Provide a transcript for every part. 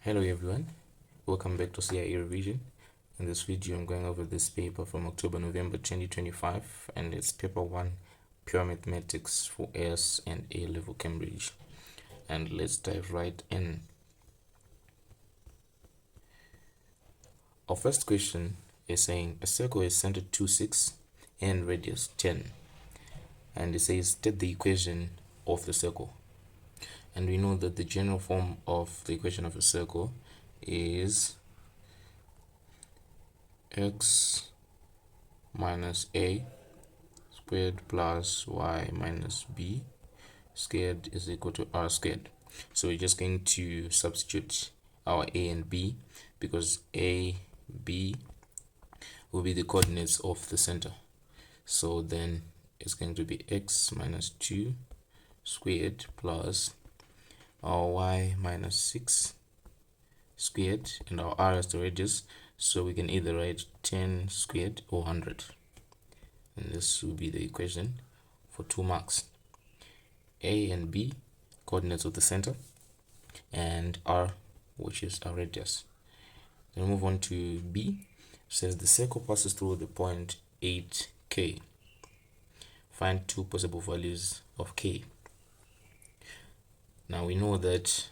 Hello everyone, welcome back to CIE Revision. In this video, I'm going over this paper from October-November 2025, and it's paper 1, Pure Mathematics for S and A-Level Cambridge. And let's dive right in. Our first question is saying a circle is centered 2, 6 and radius 10. And it says state the equation of the circle. And we know that the general form of the equation of a circle is x minus a squared plus y minus b squared is equal to r squared. So we're just going to substitute our a and b, because a, b will be the coordinates of the center. So then it's going to be x minus 2 squared plus our y minus 6 squared, and our r as the radius, so we can either write 10 squared or 100, and this will be the equation for 2 marks. A and b, coordinates of the center, and r, which is our radius. Then we move on to b. It says the circle passes through the point 8k. Find 2 possible values of k. Now we know that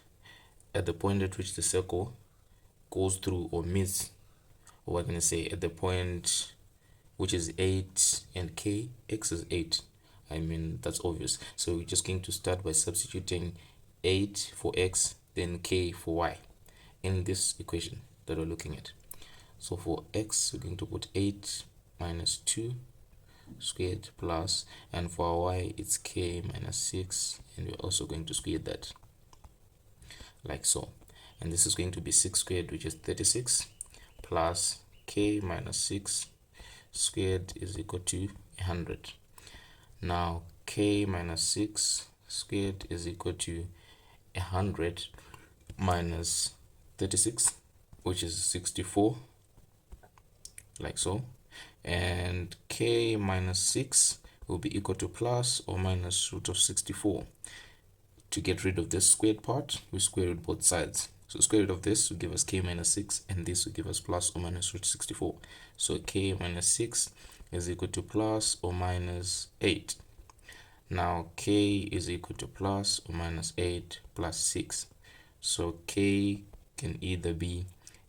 at the point at which the circle goes through or meets, or we're going to say at the point which is 8 and k, x is 8. I mean, that's obvious. So we're just going to start by substituting 8 for x, then k for y in this equation that we're looking at. So for x, we're going to put 8 minus 2 squared plus, and for our y, it's k minus 6, and we're also going to square that like so. And this is going to be 6 squared, which is 36, plus k minus 6 squared is equal to 100. Now k minus 6 squared is equal to 100 minus 36, which is 64, like so. And k minus 6 will be equal to plus or minus root of 64. To get rid of this squared part, we square root both sides. So square root of this will give us k minus 6, and this will give us plus or minus root 64. So k minus 6 is equal to plus or minus 8. Now k is equal to plus or minus 8 plus 6. So k can either be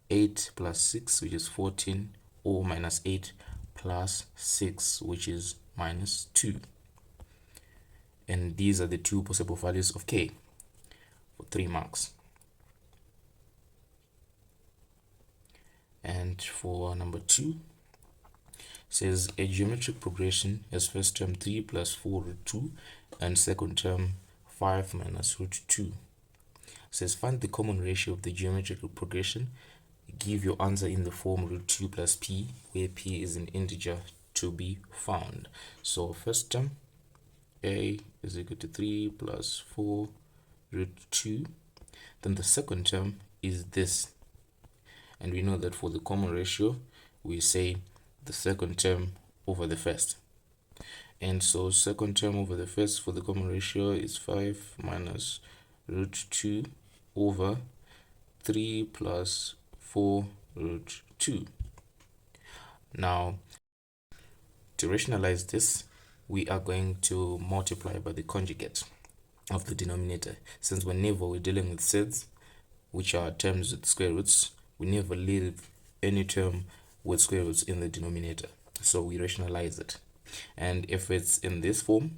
8 plus 6, which is 14, or minus 8 plus 6, which is minus 2. And these are the 2 possible values of k for 3 marks. And for number 2, says a geometric progression has first term 3 plus 4 root 2 and second term 5 minus root 2. Says find the common ratio of the geometric progression. Give your answer in the form root 2 plus p, where p is an integer to be found. So first term, a is equal to 3 plus 4 root 2. Then the second term is this, and we know that for the common ratio we say the second term over the first, and so second term over the first for the common ratio is 5 minus root 2 over 3 plus 4 root 2. Now to rationalize this, we are going to multiply by the conjugate of the denominator, since whenever we're dealing with sets, which are terms with square roots, we never leave any term with square roots in the denominator, so we rationalize it. And if it's in this form,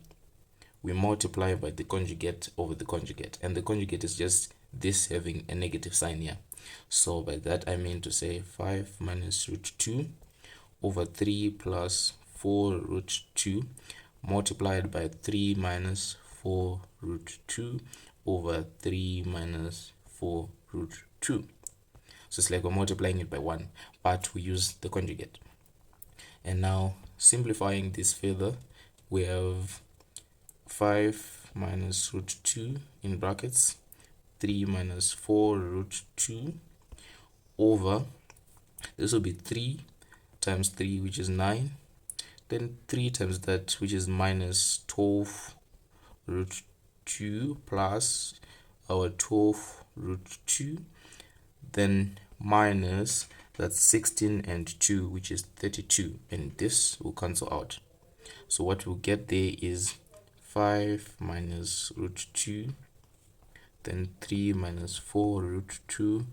we multiply by the conjugate over the conjugate, and the conjugate is just this having a negative sign here. So by that I mean to say 5 minus root 2 over 3 plus 4 root 2 multiplied by 3 minus 4 root 2 over 3 minus 4 root 2. So it's like we're multiplying it by 1, but we use the conjugate. And now simplifying this further, we have 5 minus root 2 in brackets 3 minus 4 root 2 over, this will be 3 times 3, which is 9, then 3 times that, which is minus 12 root 2 plus our 12 root 2, then minus, that's 16 and 2, which is 32, and this will cancel out. So what we'll get there is 5 minus root 2, then 3 minus 4 root 2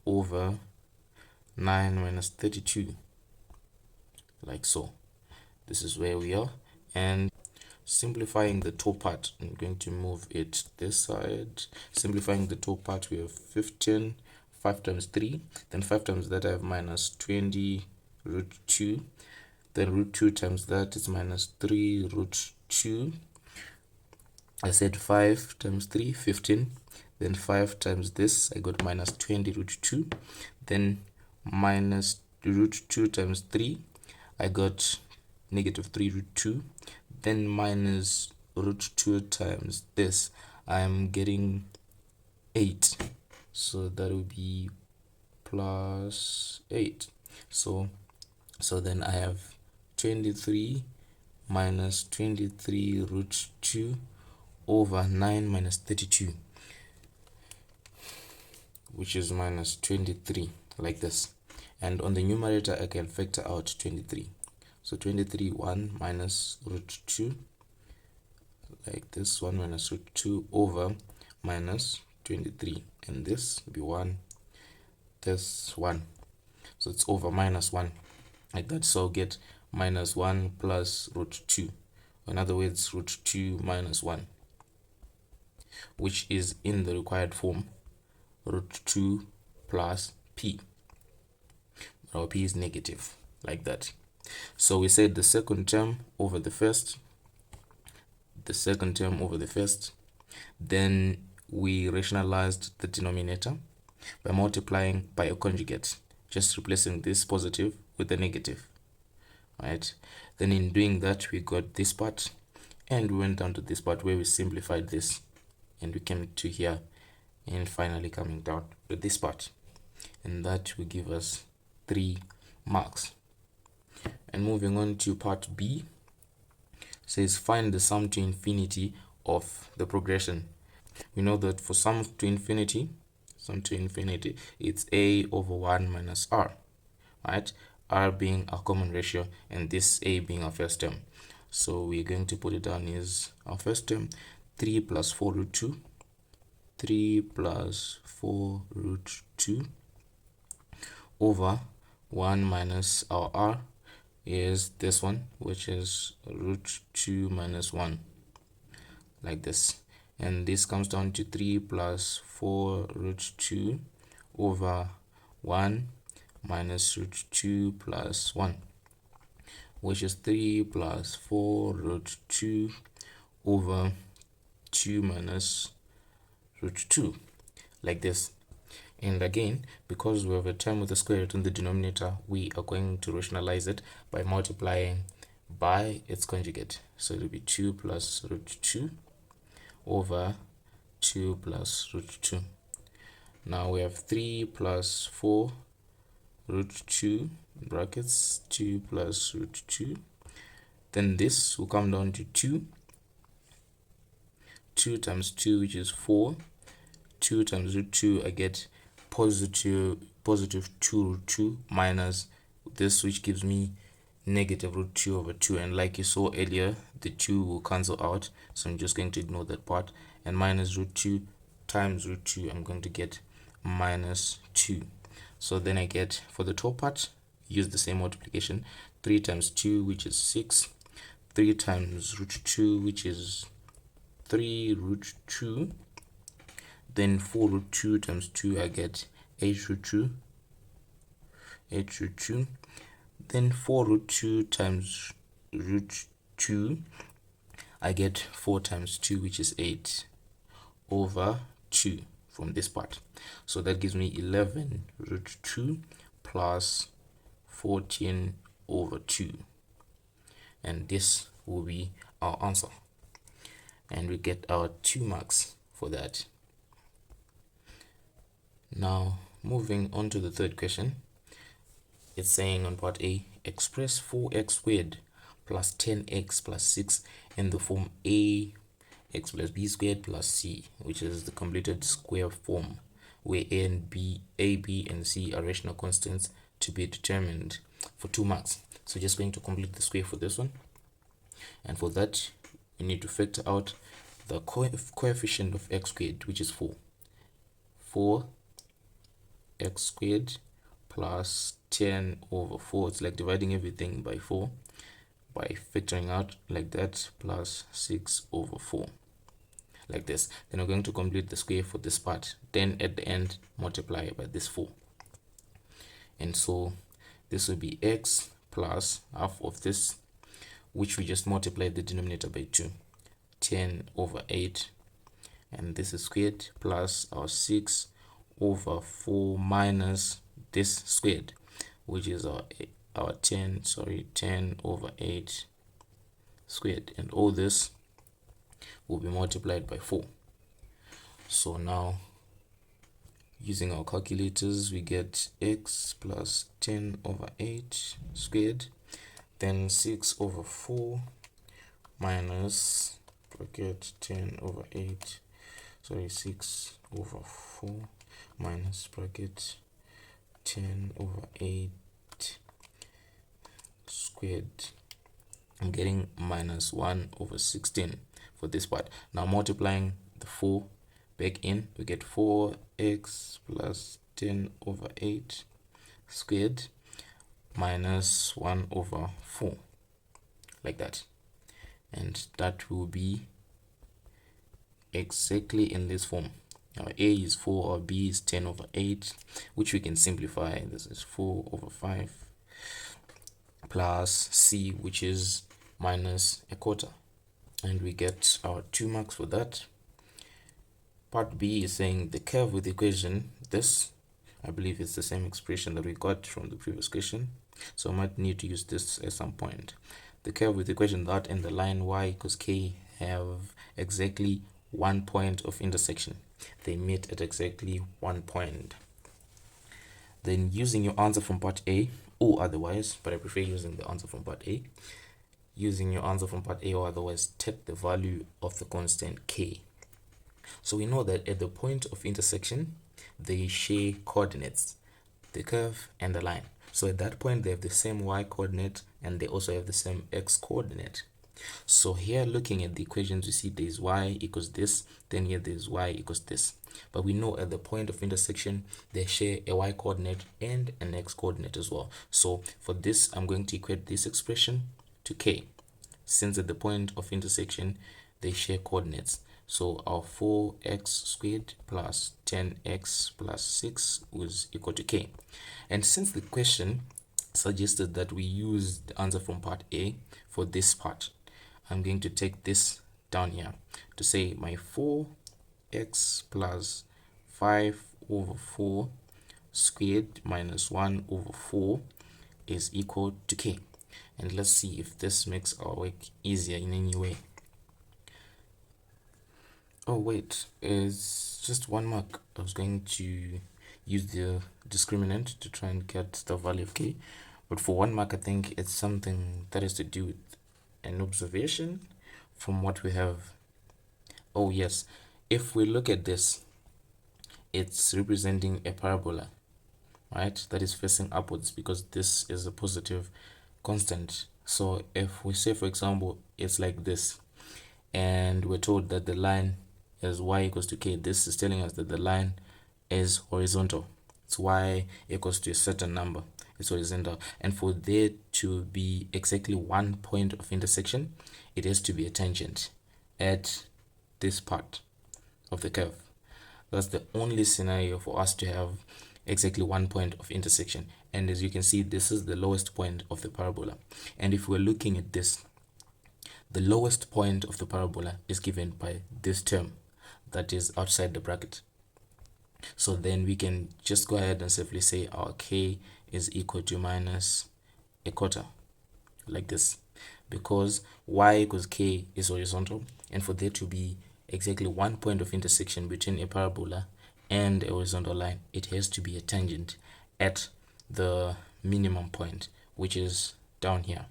over 9 minus 32, like so. This is where we are. And simplifying the top part, I'm going to move it this side. Simplifying the top part, we have 15, 5 times 3, then 5 times that I have minus 20 root 2, then root 2 times that is minus 3 root 2. I said 5 times 3, 15, then 5 times this, I got minus 20 root 2, then minus root 2 times 3, I got negative 3 root 2, then minus root 2 times this, I am getting 8, so that will be plus 8. So then I have 23 minus 23 root 2 over 9 minus 32, which is minus 23, like this. And on the numerator I can factor out 23. So 23, 1 minus root 2, like this, 1 minus root 2 over minus 23, and this will be 1, this 1, so it's over minus 1, like that. So I'll get minus 1 plus root 2, in other words root 2 minus 1, which is in the required form, root 2 plus p. Our p is negative, like that. So we said the second term over the first, then we rationalized the denominator by multiplying by a conjugate, just replacing this positive with the negative, right? Then in doing that, we got this part, and we went down to this part where we simplified this, and we came to here, and finally coming down to this part, and that will give us 3 marks. And moving on to part B, says find the sum to infinity of the progression. We know that for sum to infinity, it's a over 1 minus r, right? R being our common ratio and this a being our first term. So we're going to put it down as our first term, 3 plus 4 root 2, 3 plus 4 root 2 over 1 minus our r is this one, which is root 2 minus 1, like this. And this comes down to 3 plus 4 root 2 over 1 minus root 2 plus 1, which is 3 plus 4 root 2 over 2 minus root 2, like this. And again, because we have a term with a square root in the denominator, we are going to rationalize it by multiplying by its conjugate. So it will be 2 plus root 2 over 2 plus root 2. Now we have 3 plus 4 root 2 brackets 2 plus root 2. Then this will come down to 2. 2 times 2, which is 4. 2 times root 2, I get positive 2 root 2 minus this, which gives me negative root 2 over 2. And like you saw earlier, the 2 will cancel out, so I'm just going to ignore that part. And minus root 2 times root 2, I'm going to get minus 2. So then I get, for the top part, use the same multiplication, 3 times 2, which is 6, 3 times root 2, which is 3 root 2, then 4 root 2 times 2, I get 8 root 2, then 4 root 2 times root 2, I get 4 times 2, which is 8 over 2 from this part. So that gives me 11 root 2 plus 14 over 2, and this will be our answer, and we get our 2 marks for that. Now moving on to the third question, it's saying on part A, express 4x squared plus 10x plus 6 in the form a x plus b squared plus c, which is the completed square form where a, b, and c are rational constants to be determined for 2 marks. So just going to complete the square for this one, and for that we need to factor out the coefficient of x squared, which is 4 x squared plus 10 over 4. It's like dividing everything by 4 by factoring out like that, plus 6 over 4 like this. Then we're going to complete the square for this part, then at the end multiply by this 4, and so this will be x plus half of this, which we just multiplied the denominator by 2, 10 over 8, and this is squared, plus our 6 over 4 minus this squared, which is our 10 over 8 squared, and all this will be multiplied by 4. So now using our calculators, we get x plus 10 over 8 squared, then 6 over 4 minus bracket 10 over 8, 6 over 4 minus bracket 10 over 8 squared. I'm getting minus 1 over 16 for this part. Now multiplying the 4 back in, we get 4x plus 10 over 8 squared minus 1 over 4, like that, and that will be exactly in this form. Our a is 4, our b is 10 over 8, which we can simplify. This is 4 over 5 plus c, which is minus a quarter, and we get our 2 marks for that. Part B is saying the curve with the equation this, I believe it's the same expression that we got from the previous question, so I might need to use this at some point. The curve with the equation that and the line y equals k have exactly 1 point of intersection. They meet at exactly 1 point. Then using your answer from part A or otherwise, but I prefer using the answer from part A. Using your answer from part A or otherwise, take the value of the constant k. So we know that at the point of intersection, they share coordinates, the curve and the line. So at that point, they have the same y coordinate and they also have the same x coordinate. So here, looking at the equations, we see there's y equals this, then here there's y equals this. But we know at the point of intersection, they share a y coordinate and an x coordinate as well. So for this, I'm going to equate this expression to k, since at the point of intersection, they share coordinates. So our 4x squared plus 10x plus 6 was equal to k. And since the question suggested that we use the answer from part A for this part, I'm going to take this down here to say my 4x plus 5 over 4 squared minus 1 over 4 is equal to k. And let's see if this makes our work easier in any way. Oh wait, it's just 1 mark. I was going to use the discriminant to try and get the value of k, but for 1 mark I think it's something that has to do with an observation from what we have. Oh yes, if we look at this, it's representing a parabola, right, that is facing upwards because this is a positive constant. So if we say, for example, it's like this, and we're told that the line is y equals to k, this is telling us that the line is horizontal. It's y equals to a certain number, it's horizontal, and for there to be exactly 1 point of intersection, it has to be a tangent at this part of the curve. That's the only scenario for us to have exactly 1 point of intersection. And as you can see, this is the lowest point of the parabola, and if we're looking at this, the lowest point of the parabola is given by this term that is outside the bracket. So then we can just go ahead and safely say our k is equal to minus a quarter, like this, because y equals k is horizontal, and for there to be exactly 1 point of intersection between a parabola and a horizontal line, it has to be a tangent at the minimum point, which is down here,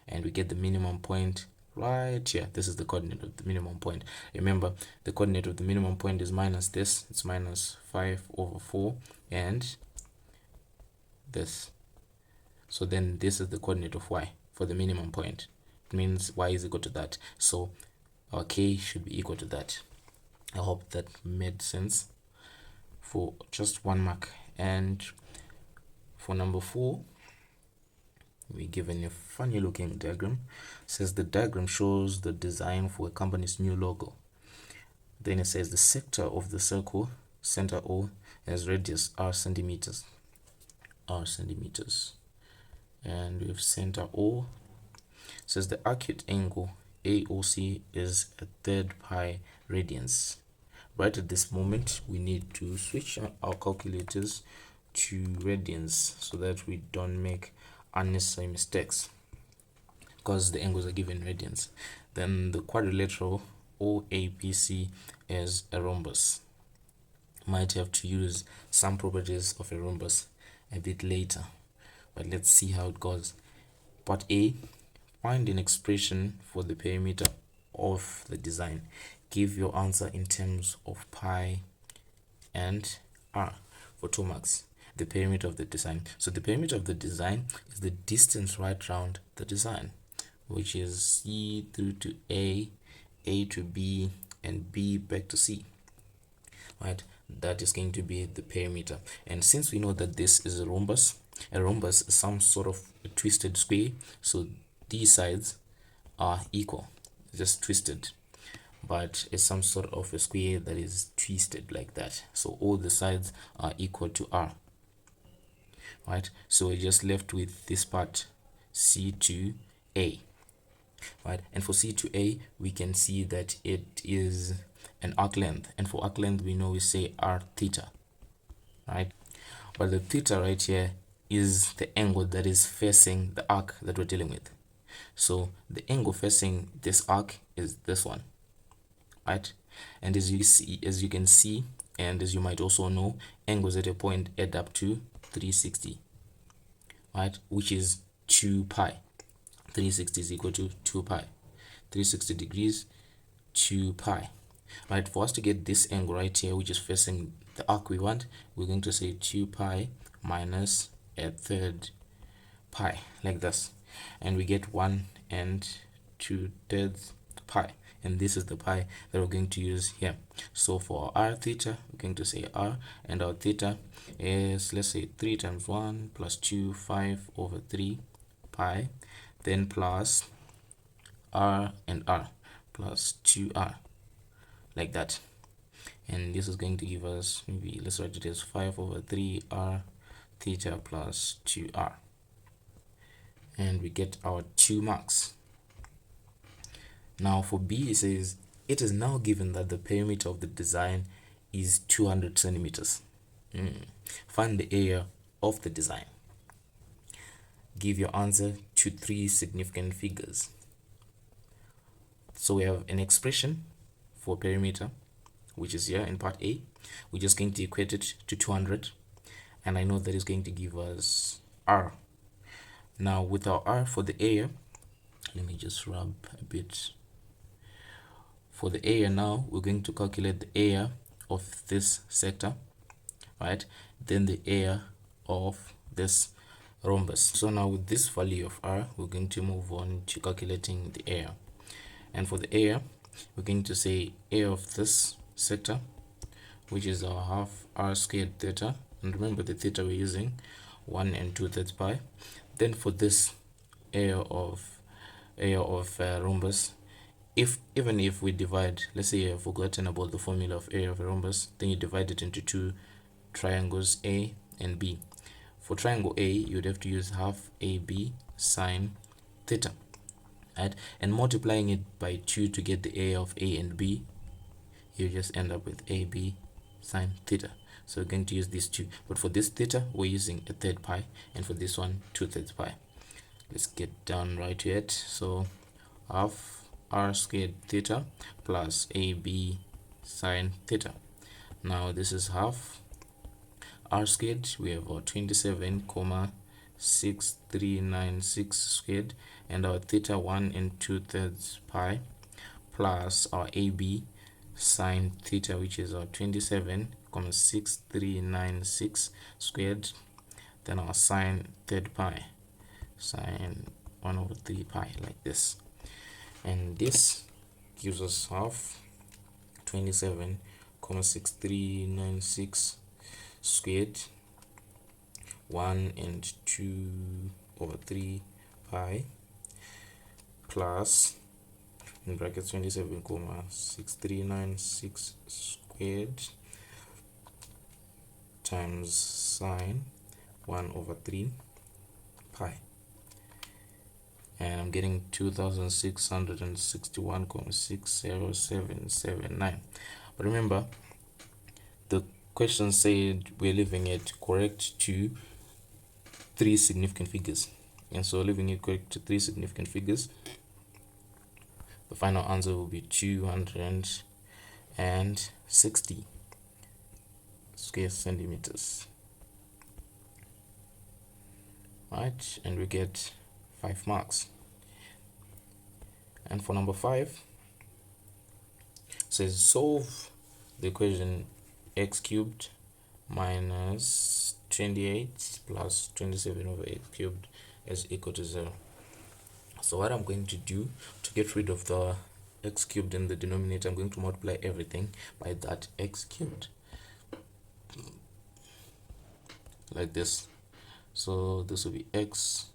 and we get the minimum point right here. This is the coordinate of the minimum point. Remember, the coordinate of the minimum point is minus this. It's minus 5/4 and this. So then this is the coordinate of y for the minimum point. It means y is equal to that. So our k should be equal to that. I hope that made sense for just 1 mark. And for number 4, we're given a funny looking diagram. It says the diagram shows the design for a company's new logo. Then it says the sector of the circle, center O, has radius r centimeters. And we have center O. It says the acute angle AOC is a third pi radians. Right at this moment, we need to switch our calculators to radians so that we don't make unnecessary mistakes, because the angles are given radians. Then the quadrilateral OAPC is a rhombus. Might have to use some properties of a rhombus a bit later, but let's see how it goes. Part A, find an expression for the perimeter of the design. Give your answer in terms of pi and r for 2 marks. The perimeter of the design. So the perimeter of the design is the distance right around the design, which is C through to A to B, and B back to C. Right? That is going to be the perimeter. And since we know that this is a rhombus is some sort of a twisted square, so these sides are equal, just twisted, but it's some sort of a square that is twisted like that. So all the sides are equal to r. Right? So we're just left with this part, C to A. Right? And for C to A, we can see that it is an arc length, and for arc length we know we say r theta. Right? But the theta right here is the angle that is facing the arc that we're dealing with. So the angle facing this arc is this one. Right? And as you can see, and as you might also know, angles at a point add up to 360. Right? Which is 2 pi. 360 is equal to 2 pi. 360 degrees, 2 pi. Right? For us to get this angle right here, which is facing the arc we want, we're going to say 2 pi minus a third pi, like this. And we get 1 and 2/3 pi. And this is the pi that we're going to use here. So for r theta, we're going to say r, and our theta is, let's say, 3 times 1 plus 2, 5/3 pi, then plus r and r plus 2r, like that. And this is going to give us, maybe let's write it as 5/3 r theta plus 2r, and we get our 2 marks. Now for B, it says it is now given that the perimeter of the design is 200 centimeters. Find the area of the design. Give your answer to 3 significant figures. So we have an expression for perimeter, which is here in part A. We're just going to equate it to 200, and I know that is going to give us r. Now with our r for the area, let me just rub a bit. For the area now, we're going to calculate the area of this sector, right? Then the area of this rhombus. So now with this value of r, we're going to move on to calculating the area. And for the area, we're going to say area of this sector, which is our half r squared theta. And remember the theta we're using, 1 and 2/3 pi. Then for this area of rhombus, even if we divide, let's say you've forgotten about the formula of area of a rhombus, then you divide it into 2 triangles A and B. For triangle A, you'd have to use half AB sine theta, right? And multiplying it by 2 to get the area of A and B, you just end up with AB sine theta. So we're going to use these 2, but for this theta we're using 1/3 pi, and for this one 2/3 pi. Let's get down right to it. So half r squared theta plus AB sine theta. Now this is half r squared, we have our 27, 6396 squared, and our theta 1 and 2/3 pi, plus our AB sine theta, which is our 27,6396 squared, then our sine third pi, sine 1/3 pi, like this. And this gives us half 27,6396 squared, 1 and 2/3 pi, plus in brackets 27,6396 squared times sine 1/3 pi, and I'm getting 2661.607779. But remember, the question said we're leaving it correct to 3 significant figures, and so leaving it correct to 3 significant figures, the final answer will be 260 square centimeters. Right, and we get 5 marks. And for number 5, says solve the equation x cubed minus 28 plus 27/x cubed is equal to 0. So what I'm going to do to get rid of the x cubed in the denominator, I'm going to multiply everything by that x cubed, like this. So this will be x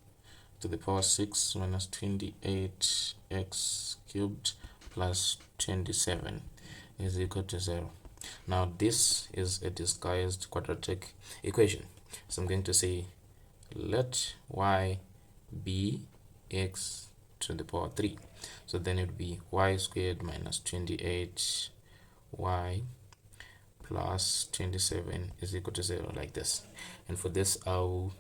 to the power 6 minus 28x cubed plus 27 is equal to 0. Now this is a disguised quadratic equation, so I'm going to say let y be x to the power 3. So then it would be y squared minus 28y plus 27 is equal to 0, like this. And for this I'll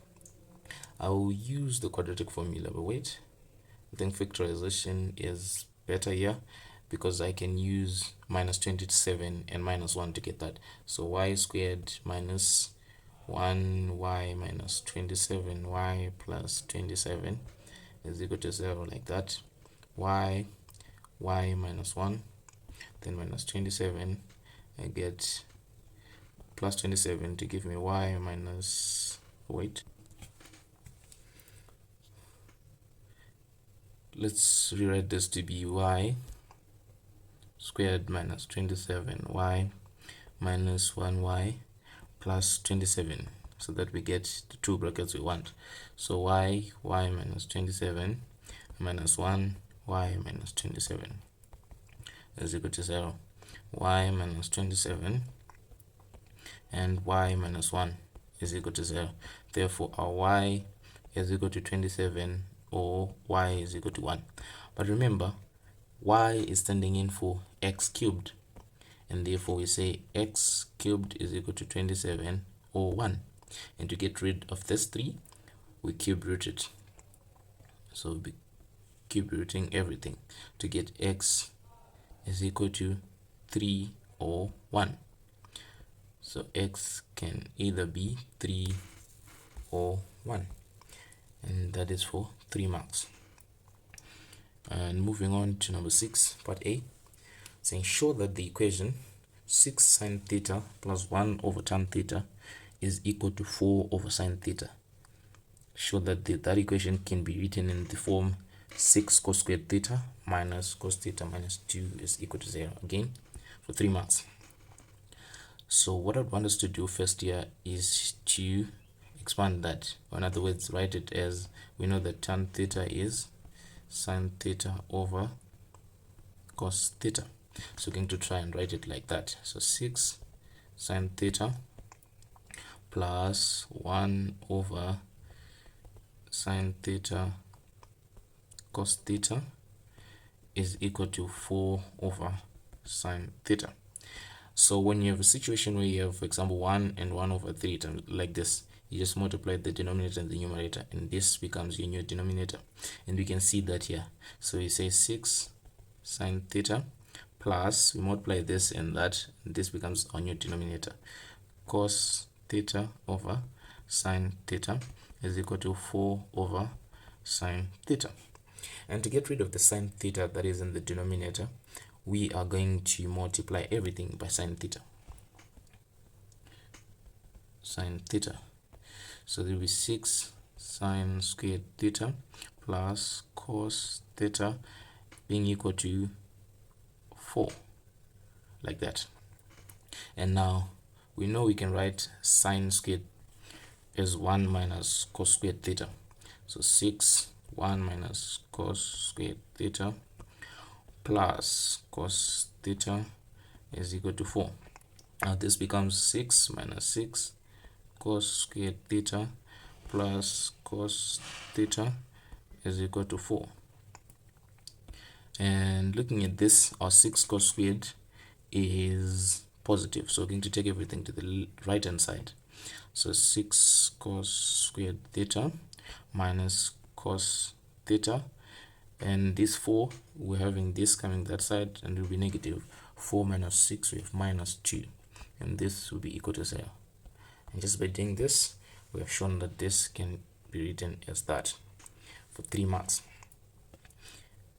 use the quadratic formula, but wait, I think factorization is better here, because I can use minus 27 and minus 1 to get that. So y squared minus 1y minus 27y plus 27 is equal to 0, like that. y minus 1, then minus 27, I get plus 27 to give me y minus, wait, let's rewrite this to be y squared minus 27y minus 1y plus 27, so that we get the 2 brackets we want. So y minus 27 minus 1 y minus 27 is equal to 0. Y minus 27 and y minus 1 is equal to 0. Therefore our y is equal to 27 or y is equal to 1. But remember, y is standing in for x cubed, and therefore we say x cubed is equal to 27 or 1. And to get rid of this 3, we cube root it. So we'll be cube rooting everything to get x is equal to 3 or 1. So x can either be 3 or 1, and that is for 3 marks. And moving on to number 6, part A, saying show that the equation 6 sine theta plus 1 over tan theta is equal to 4 over sine theta. Show that that equation can be written in the form 6 cos squared theta minus cos theta minus 2 is equal to 0, again for 3 marks. So what I want us to do first here is to expand that, or in other words, write it as, we know that tan theta is sine theta over cos theta. So we're going to try and write it like that. So 6 sine theta plus 1 over sine theta cos theta is equal to 4 over sine theta. So when you have a situation where you have, for example, 1 and 1/3 times like this, you just multiply the denominator and the numerator, and this becomes your new denominator. And we can see that here. So we say 6 sine theta plus, we multiply this and that, and this becomes our new denominator, cos theta over sine theta, is equal to 4 over sine theta. And to get rid of the sine theta that is in the denominator, we are going to multiply everything by sine theta. Sine theta. So there will be 6 sine squared theta plus cos theta being equal to 4, like that. And now we know we can write sine squared as 1 minus cos squared theta. So 6 1 minus cos squared theta plus cos theta is equal to 4. Now this becomes 6 minus 6 cos squared theta plus cos theta is equal to 4. And looking at this, our 6 cos squared is positive, so we're going to take everything to the right hand side. So 6 cos squared theta minus cos theta, and this 4, we're having this coming that side, and it will be negative. 4 minus 6, we have minus 2, and this will be equal to 0. And just by doing this, we have shown that this can be written as that for 3 marks.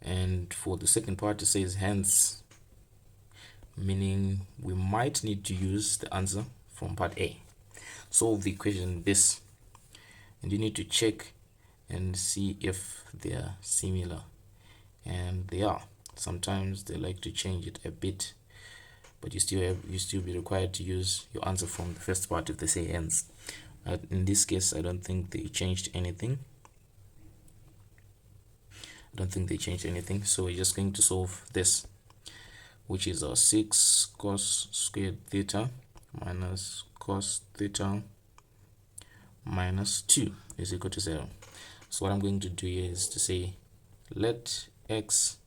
And for the second part, it says hence, meaning we might need to use the answer from part A. Solve the equation this, and you need to check and see if they are similar, and they are. Sometimes they like to change it a bit, but you still be required to use your answer from the first part if they say hence. In this case, I don't think they changed anything. So we're just going to solve this, which is our 6 cos squared theta minus cos theta minus 2 is equal to 0. So what I'm going to do here is to say let x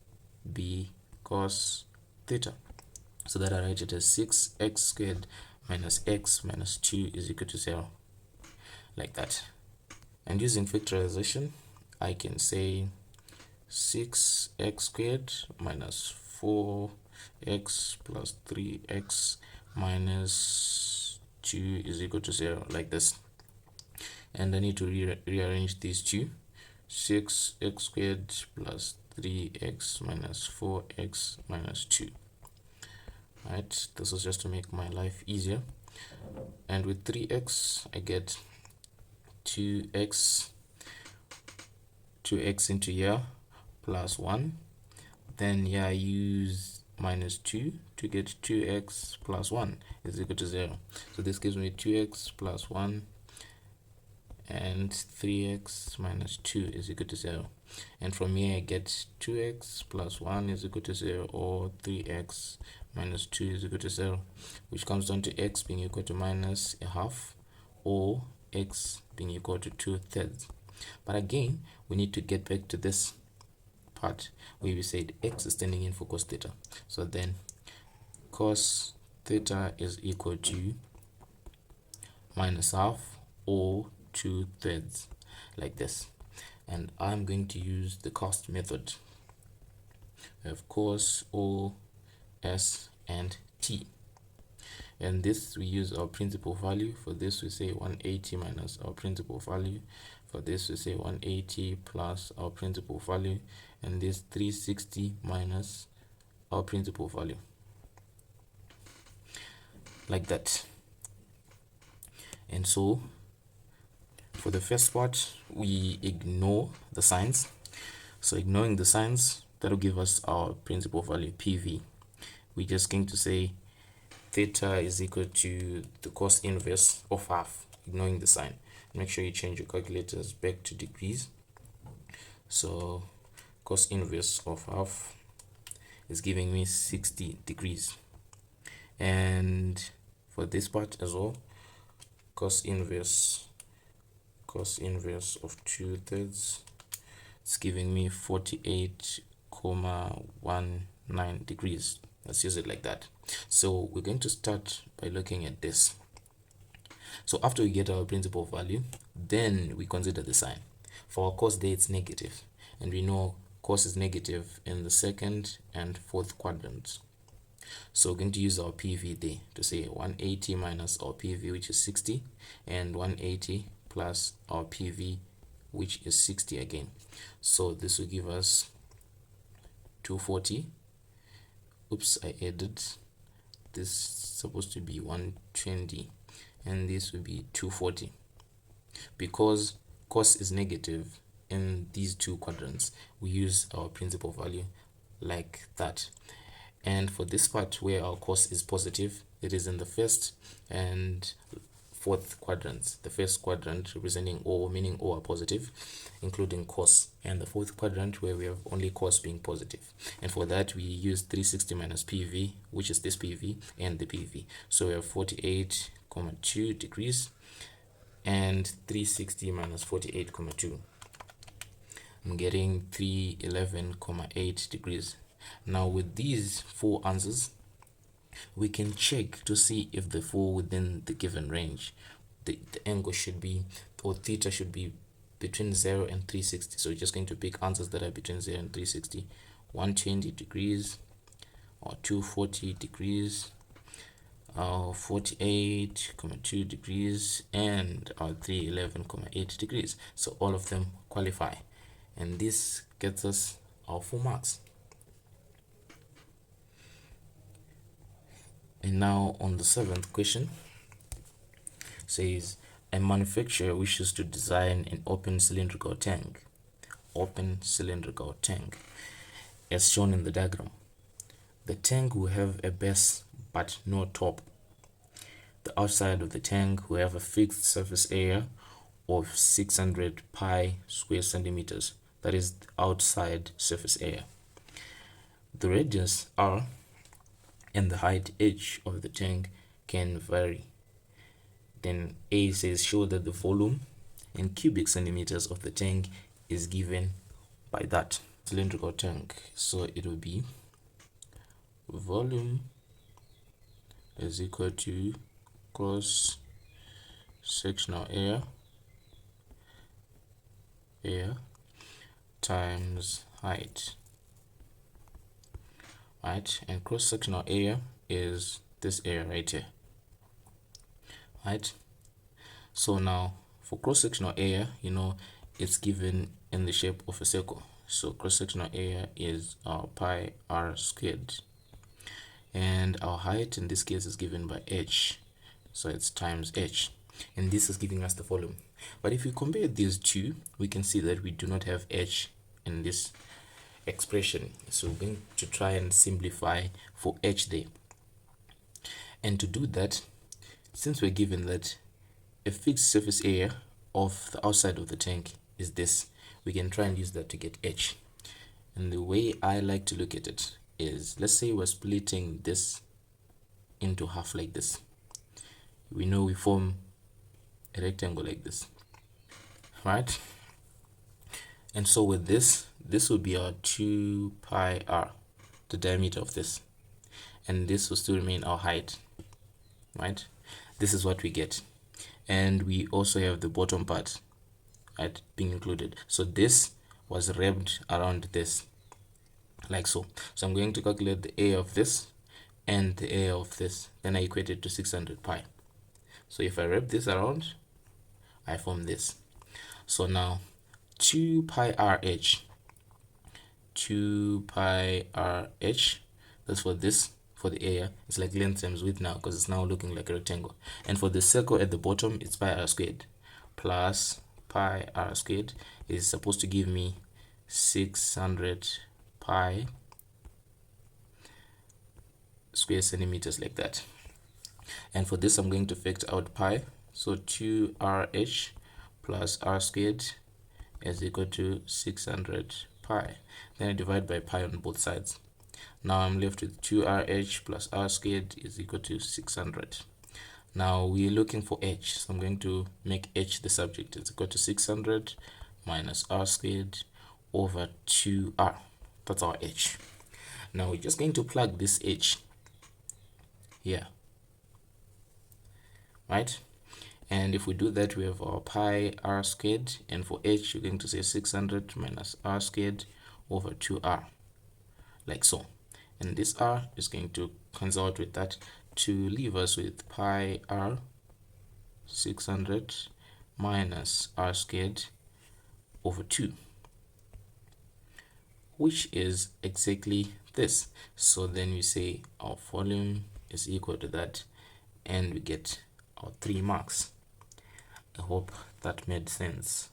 be cos theta, so that I write it as 6x squared minus x minus 2 is equal to 0, like that. And using factorization, I can say 6x squared minus 4x plus 3x minus 2 is equal to 0, like this. And I need to rearrange these two. 6x squared plus 3x minus 4x minus 2. Right, this is just to make my life easier. And with 3x, I get 2x into here plus 1. Then here I use minus 2 to get 2x plus 1 is equal to 0. So this gives me 2x plus 1, and 3x minus 2 is equal to 0. And from here I get 2x plus 1 is equal to 0, or 3x minus 2 is equal to 0, which comes down to x being equal to minus a half, or x being equal to 2/3. But again, we need to get back to this part where we said x is standing in for cos theta. So then cos theta is equal to minus half or 2/3, like this. And I'm going to use the cost method. We have cos, O, S, and T. And this, we use our principal value. For this we say 180 minus our principal value. For this we say 180 plus our principal value, and this 360 minus our principal value, like that. And so for the first part, we ignore the signs. So ignoring the signs, that will give us our principal value, PV. We're just going to say theta is equal to the cos inverse of half, ignoring the sign. Make sure you change your calculators back to degrees. So cos inverse of half is giving me 60 degrees. And for this part as well, cos inverse of 2/3 is giving me 48,19 degrees. Let's use it like that. So we're going to start by looking at this. So after we get our principal value, then we consider the sign. For our cos there, it's negative, and we know cos is negative in the second and fourth quadrants. So we're going to use our PV there to say 180 minus our PV, which is 60, and 180 plus our PV, which is 60 again. So this will give us 240. Oops, I added this, supposed to be 120, and this will be 240. Because cos is negative in these two quadrants, we use our principal value like that. And for this part where our cos is positive, it is in the first and fourth quadrants. The first quadrant representing O, meaning O are positive, including cos, and the fourth quadrant where we have only cos being positive. And for that we use 360 minus PV, which is this PV and the PV. So we have 48,2 degrees and 360 minus 48,2. I'm getting 311,8 degrees. Now with these four answers, we can check to see if they fall within the given range. The angle should be, or theta should be, between 0 and 360. So we're just going to pick answers that are between 0 and 360. 120 degrees, or 240 degrees, 48,2 degrees, and 311,8 degrees. So all of them qualify, and this gets us our 4 marks. And now on the 7th question, says a manufacturer wishes to design an open cylindrical tank as shown in the diagram. The tank will have a base but no top. The outside of the tank will have a fixed surface area of 600 pi square centimeters. That is the outside surface area. The radius r and the height h of the tank can vary. Then A says show that the volume in cubic centimeters of the tank is given by that cylindrical tank. So it will be volume is equal to cross sectional area times height. Right, and cross sectional area is this area right here. Right, so now for cross sectional area, it's given in the shape of a circle. So cross sectional area is pi r squared, and our height in this case is given by h, so it's times h, and this is giving us the volume. But if we compare these two, we can see that we do not have h in this expression, so we're going to try and simplify for h there. And to do that, since we're given that a fixed surface area of the outside of the tank is this, we can try and use that to get h. And the way I like to look at it is, let's say we're splitting this into half like this. We know we form a rectangle like this, right? And so with this will be our 2 pi r, the diameter of this, and this will still remain our height, right? This is what we get. And we also have the bottom part, right, being included. So this was wrapped around this, like so. So I'm going to calculate the area of this and the area of this, then I equate it to 600 pi. So if I wrap this around, I form this. So now 2 pi RH, 2 pi RH, that's for this, for the area, it's like length times width now, because it's now looking like a rectangle. And for the circle at the bottom, it's pi r squared plus pi r squared is supposed to give me 600 pi square centimeters, like that. And for this, I'm going to factor out pi, so 2RH plus r squared is equal to 600 pi. Then I divide by pi on both sides. Now I'm left with 2RH plus r squared is equal to 600. Now we're looking for h, so I'm going to make h the subject. It's equal to 600 minus r squared over 2r. That's our h. Now we're just going to plug this h here, right? And if we do that, we have our pi r squared, and for h you're going to say 600 minus r squared over 2r, like so. And this r is going to cancel out with that to leave us with pi r 600 minus r squared over 2, which is exactly this. So then we say our volume is equal to that, and we get our 3 marks. I hope that made sense.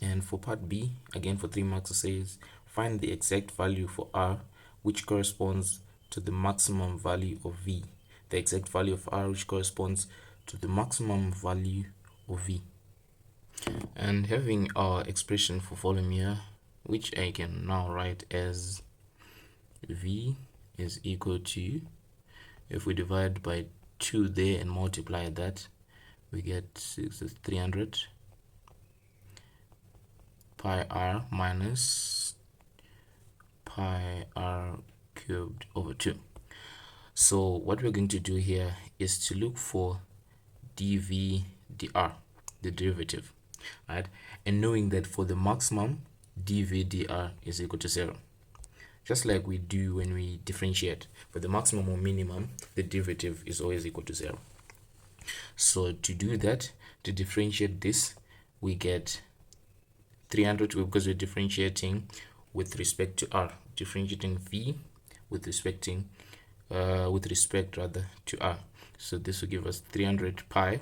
And for part B, again for 3 marks, it says find the exact value for r which corresponds to the maximum value of v. The exact value of r which corresponds to the maximum value of v. And having our expression for volume here, which I can now write as v is equal to, if we divide by 2 there and multiply that, we get 300 pi r minus pi r cubed over 2. So what we're going to do here is to look for dv dr, the derivative, right? And knowing that for the maximum, dv dr is equal to 0. Just like we do when we differentiate. For the maximum or minimum, the derivative is always equal to 0. So to do that, to differentiate this, we get 300 because we're differentiating with respect to r, differentiating v with respect to r. So this will give us 300 pi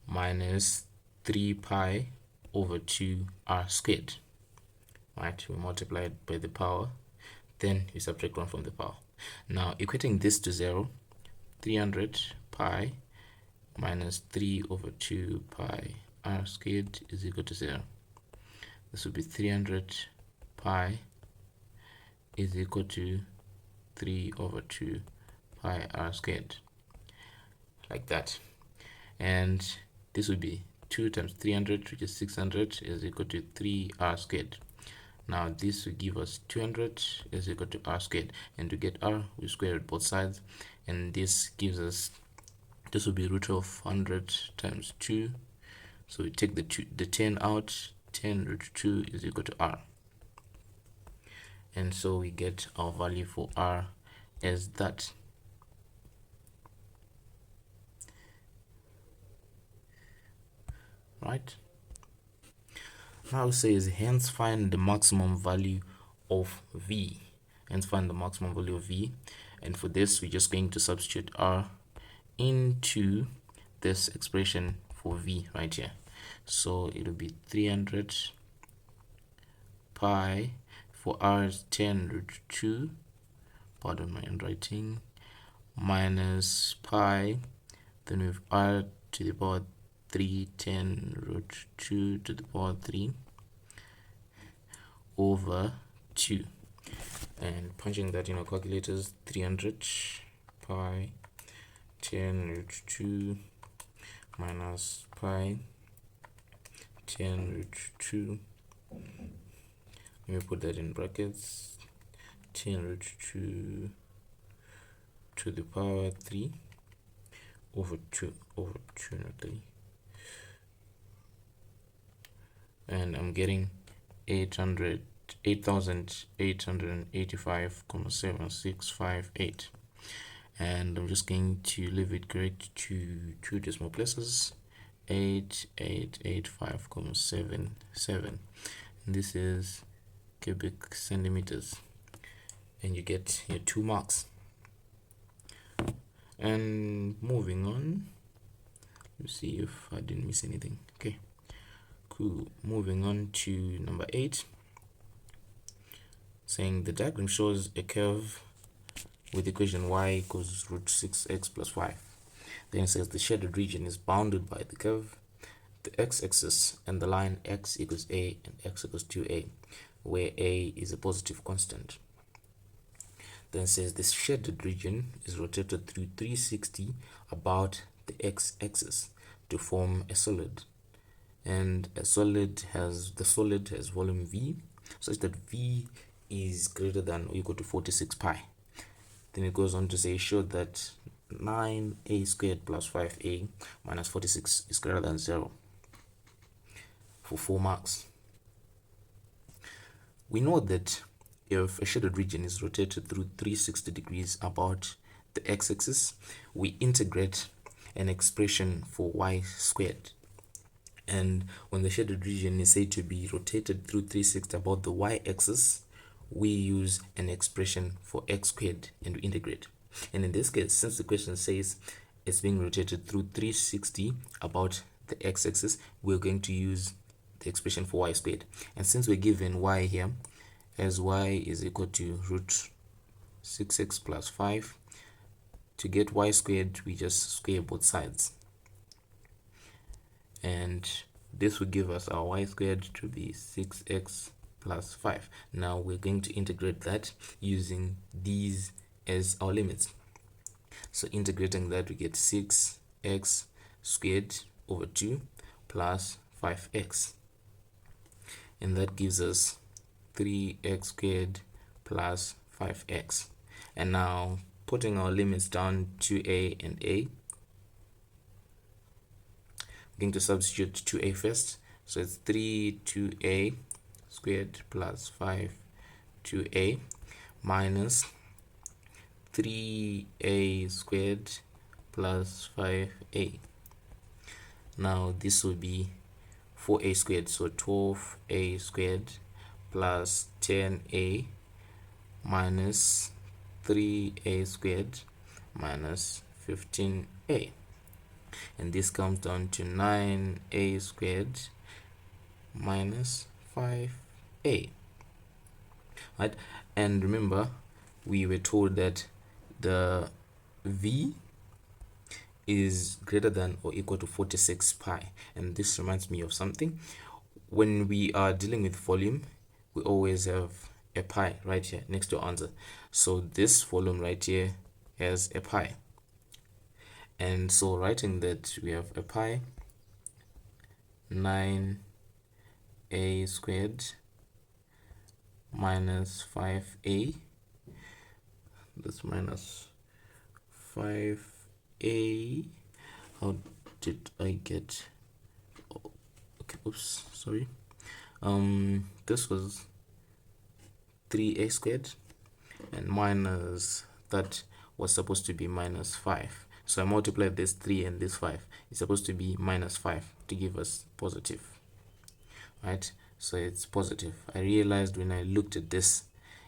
minus 3 pi over 2 r squared. Right, we multiply it by the power, then we subtract 1 from the power. Now equating this to 0, 300 pi minus 3 over 2 pi r squared is equal to 0. This will be 300 pi is equal to 3 over 2 pi r squared, like that. And this will be 2 times 300, which is 600, is equal to 3r squared. Now this will give us 200 is equal to r squared, and to get r we square it both sides, and this gives us, this will be root of 100 times 2. So we take the 10 out, 10 root 2 is equal to r, and so we get our value for r as that. Right, now it says hence find the maximum value of v. Hence find the maximum value of v, and for this we're just going to substitute r into this expression for v right here. So it will be 300 pi for r is 10 root 2, pardon my handwriting, minus pi, then we have r to the power 3, 10 root 2 to the power 3 over 2, and punching that in our calculators, 300 pi 10 root 2 minus pi 10 root 2, let me put that in brackets, 10 root 2 to the power 3 over 2 over 2 not 3, and I'm getting 8,885,7658, and I'm just going to leave it correct to 2 decimal places, 8885,77, and this is cubic centimeters, and you get your 2 marks. And moving on, let's see if I didn't miss anything. Okay, cool. Moving on to number 8, saying the diagram shows a curve with equation y equals root 6x plus 5. Then it says the shaded region is bounded by the curve, the x-axis, and the line x equals a and x equals 2a, where a is a positive constant. Then it says this shaded region is rotated through 360 about the x-axis to form a solid, and the solid has volume v such that v is greater than or equal to 46 pi. Then it goes on to say show that 9a squared plus 5a minus 46 is greater than 0 for 4 marks. We know that if a shaded region is rotated through 360 degrees about the x-axis, we integrate an expression for y squared. And when the shaded region is said to be rotated through 360 about the y-axis, we use an expression for x squared and we integrate. And in this case, since the question says it's being rotated through 360 about the x-axis, we're going to use the expression for y squared. And since we're given y here as y is equal to root 6x plus 5, to get y squared, we just square both sides. And this will give us our y squared to be 6x plus 5. Now we're going to integrate that using these as our limits. So integrating that, we get 6x squared over 2 plus 5x. And that gives us 3x squared plus 5x. And now putting our limits down to a and a, I'm going to substitute 2a first. So it's 3 2a squared plus 5 2a minus 3a squared plus 5a. Now this will be 4a squared, so 12a squared plus 10a minus 3a squared minus 15a. And this comes down to 9a squared minus 5a. Right? And remember, we were told that the v is greater than or equal to 46 pi. And this reminds me of something. When we are dealing with volume, we always have a pi right here next to our answer. So this volume right here has a pi. And so writing that, we have a pi 9a squared minus 5a, that's minus 5a. How did I get, okay, oops, sorry, this was 3a squared, and minus that was supposed to be minus 5. So I multiplied this 3 and this 5. It's supposed to be minus 5 to give us positive, right? So it's positive. I realized when I looked at this,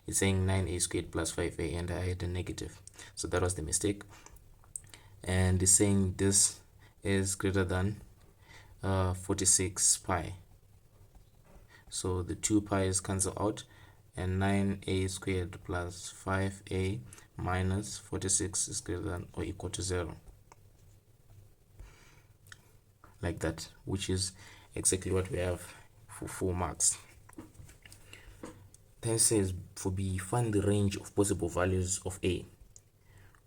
it's saying 9a squared plus 5a, and I had a negative. So that was the mistake. And it's saying this is greater than 46 pi. So the 2 pi's cancel out, and 9a squared plus 5a minus 46 is greater than or equal to 0. Like that, which is exactly what we have for 4 marks. Then says for B, find the range of possible values of A.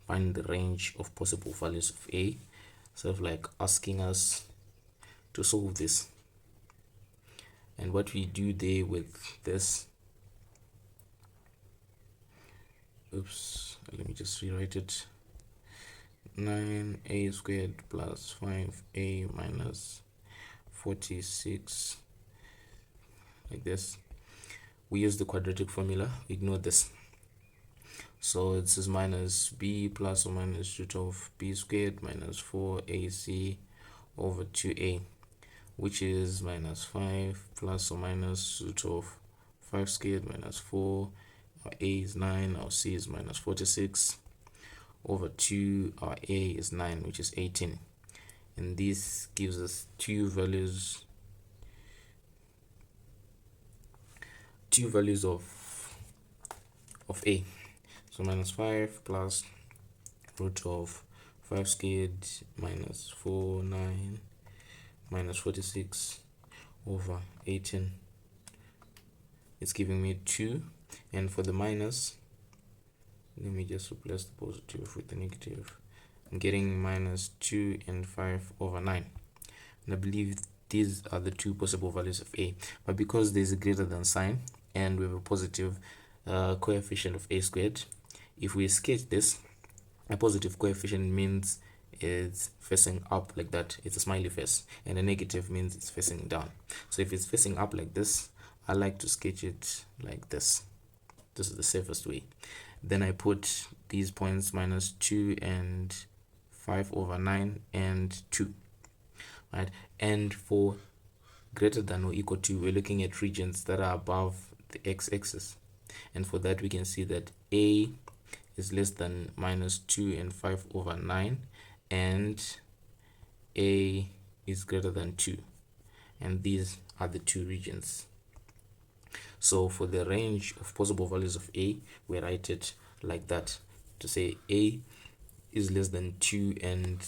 Find the range of possible values of A. Sort of like asking us to solve this. And what we do there with this, oops, let me just rewrite it. 9a squared plus 5a minus 46, like this. We use the quadratic formula, ignore this. So this is minus b plus or minus root of b squared minus 4ac over 2a, which is minus 5 plus or minus root of 5 squared minus 4. Our a is 9, our c is minus 46 over 2, our a is 9, which is 18. And this gives us two values of a. So minus 5 plus root of 5 squared minus 4, 9 minus 46 over 18. It's giving me 2. And for the minus, let me just replace the positive with the negative. I'm getting minus 2 and 5 over 9. And I believe these are the two possible values of a. But because there's a greater than sign and we have a positive coefficient of a squared, if we sketch this, a positive coefficient means it's facing up like that, it's a smiley face, and a negative means it's facing down. So if it's facing up like this, I like to sketch it like this. This is the safest way. Then I put these points minus 2 and 5 over 9 and 2, right? And for greater than or equal to, we're looking at regions that are above the x-axis, and for that we can see that a is less than minus 2 and 5 over 9, and a is greater than 2, and these are the two regions. So for the range of possible values of a, we write it like that, to say a is less than 2 and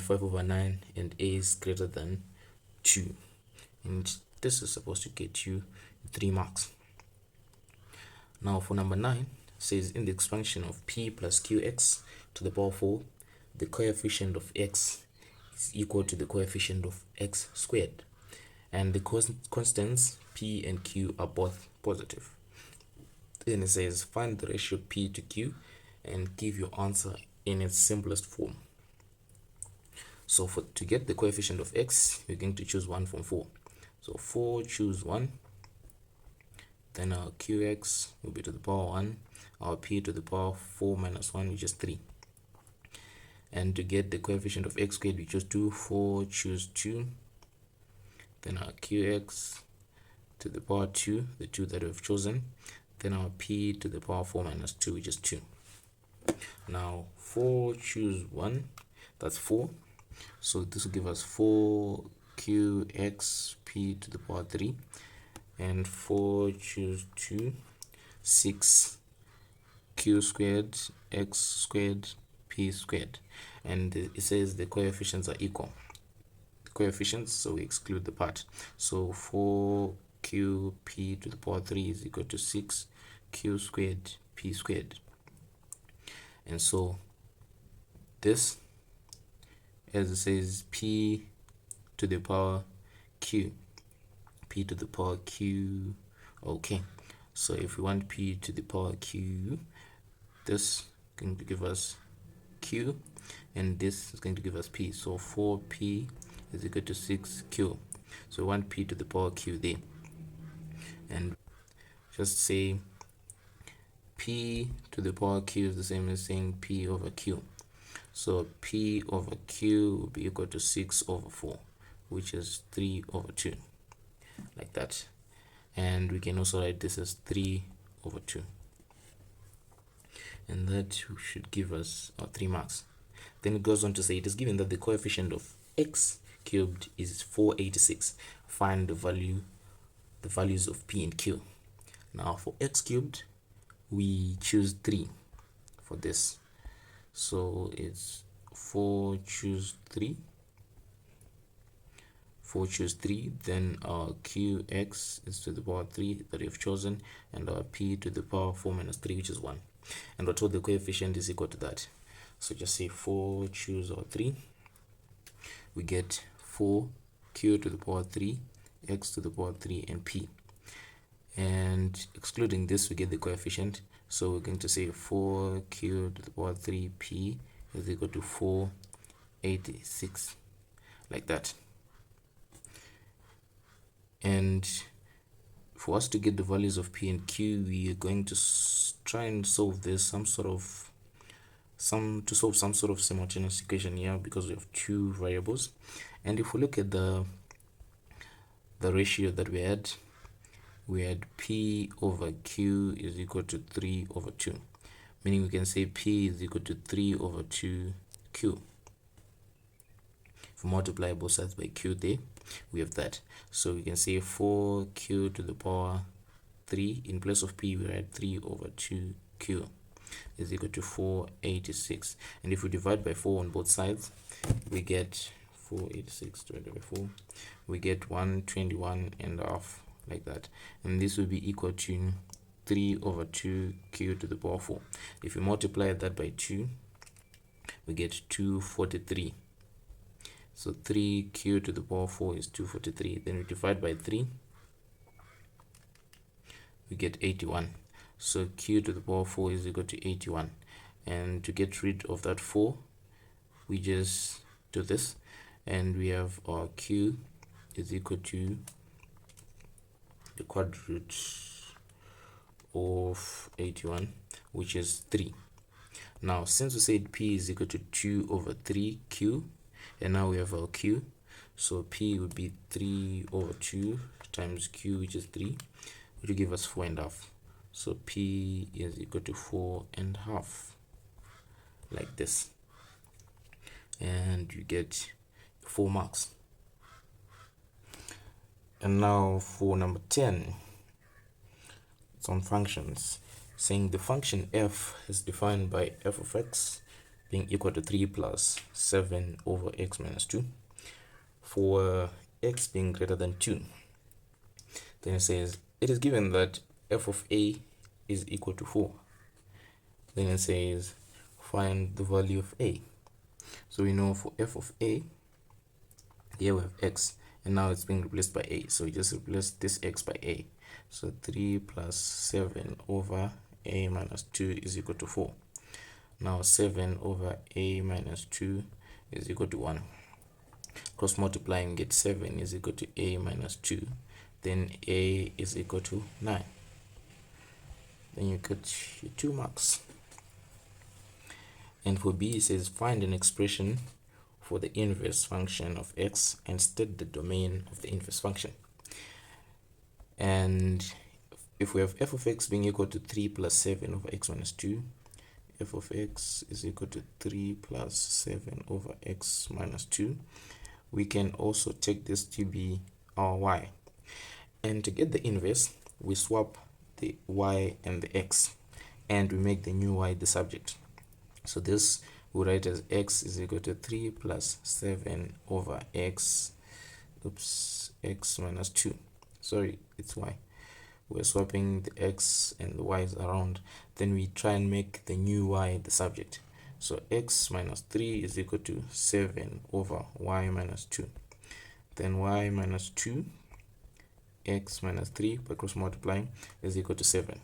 5 over 9, and a is greater than 2, and this is supposed to get you 3 marks. Now for number 9, says in the expansion of p plus qx to the power 4, the coefficient of x is equal to the coefficient of x squared, and the constants p and q are both positive. Then it says find the ratio p to q and give your answer in its simplest form. So to get the coefficient of x, you're going to choose 1 from 4. So 4, choose 1. Then our qx will be to the power 1, our p to the power 4 minus 1, which is 3. And to get the coefficient of x squared, we choose 2. 4, choose 2. Then our qx to the power 2, the 2 that we've chosen. Then our p to the power 4 minus 2, which is 2. Now 4, choose 1, that's 4. So this will give us 4 qx p to the power 3. And 4, choose 2, 6 q squared x squared p squared. And it says the coefficients are equal. The coefficients, so we exclude the part. So 4 q p to the power 3 is equal to 6 q squared p squared. And so this, as it says, p to the power q, p to the power q. Okay, so if we want p to the power q, this is going to give us q, and this is going to give us p. So 4p is equal to 6q. So we want p to the power q there, and just say p to the power q is the same as saying p over q. So p over q will be equal to 6 over 4, which is 3 over 2, like that. And we can also write this as 3 over 2, and that should give us 3 marks. Then it goes on to say it is given that the coefficient of x cubed is 486. Find the values of p and q. Now for x cubed, we choose 3 for this, so it's 4, choose 3. 4, choose 3. Then our qx is to the power 3 that we have chosen, and our p to the power 4 minus 3, which is 1. And we're told the coefficient is equal to that. So just say 4, choose our 3. We get 4 q to the power 3, x to the power 3, and p. And excluding this, we get the coefficient. So we're going to say 4 q to the power 3 p is equal to 486, like that. And for us to get the values of p and q, we are going to try and solve this some sort of simultaneous equation here, because we have 2 variables. And if we look at the ratio that we had p over q is equal to 3 over 2, meaning we can say p is equal to 3 over 2 q. If we multiply both sides by q there, we have that. So we can say 4 q to the power 3, in place of p we write 3 over 2 q is equal to 486. And if we divide by 4 on both sides, we get 486 divided by 4, we get 121.5, like that. And this will be equal to 3 over 2 q to the power 4. If we multiply that by 2, we get 243. So 3 q to the power 4 is 243. Then we divide by 3, we get 81. So q to the power 4 is equal to 81. And to get rid of that 4, we just do this, and we have our q is equal to the quadrant root of 81, which is 3. Now, since we said P is equal to 2 over 3Q, and now we have our Q, so P would be 3 over 2 times Q, which is 3, which will give us 4.5. So P is equal to 4.5, like this. And you get 4 marks. And now for number 10, it's on functions, saying the function f is defined by f of x being equal to 3 plus 7 over x minus 2 for x being greater than 2. Then it says it is given that f of a is equal to 4. Then it says find the value of a. So we know for f of a, here we have x, and now it's being replaced by a, so we just replace this x by a. So 3 plus 7 over a minus 2 is equal to 4. Now 7 over a minus 2 is equal to 1. Cross multiplying, get 7 is equal to a minus 2. Then a is equal to 9. Then you get your 2 marks. And for B, it says find an expression for the inverse function of x and state the domain of the inverse function. And if we have f of x being equal to 3 plus 7 over x minus 2, f of x is equal to 3 plus 7 over x minus 2, we can also take this to be our y. And to get the inverse, we swap the y and the x, and we make the new y the subject. So this we write as x is equal to 3 plus 7 over x, x minus 2. Sorry, it's y. We're swapping the x and the y's around. Then we try and make the new y the subject. So x minus 3 is equal to 7 over y minus 2. Then y minus 2, x minus 3 by cross multiplying is equal to 7.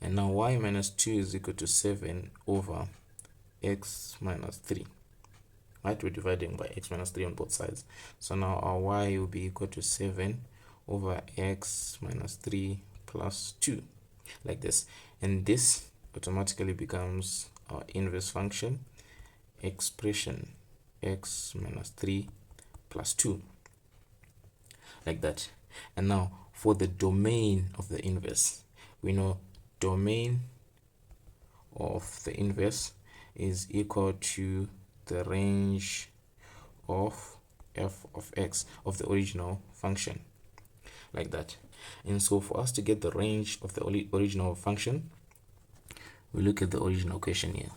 And now y minus 2 is equal to 7 over x minus 3. Right, we're dividing by x minus 3 on both sides. So now our y will be equal to 7 over x minus 3 plus 2, like this. And this automatically becomes our inverse function, expression x minus 3 plus 2, like that. And now for the domain of the inverse, we know domain of the inverse is equal to the range of f of x of the original function, like that. And so for us to get the range of the original function, we look at the original equation here,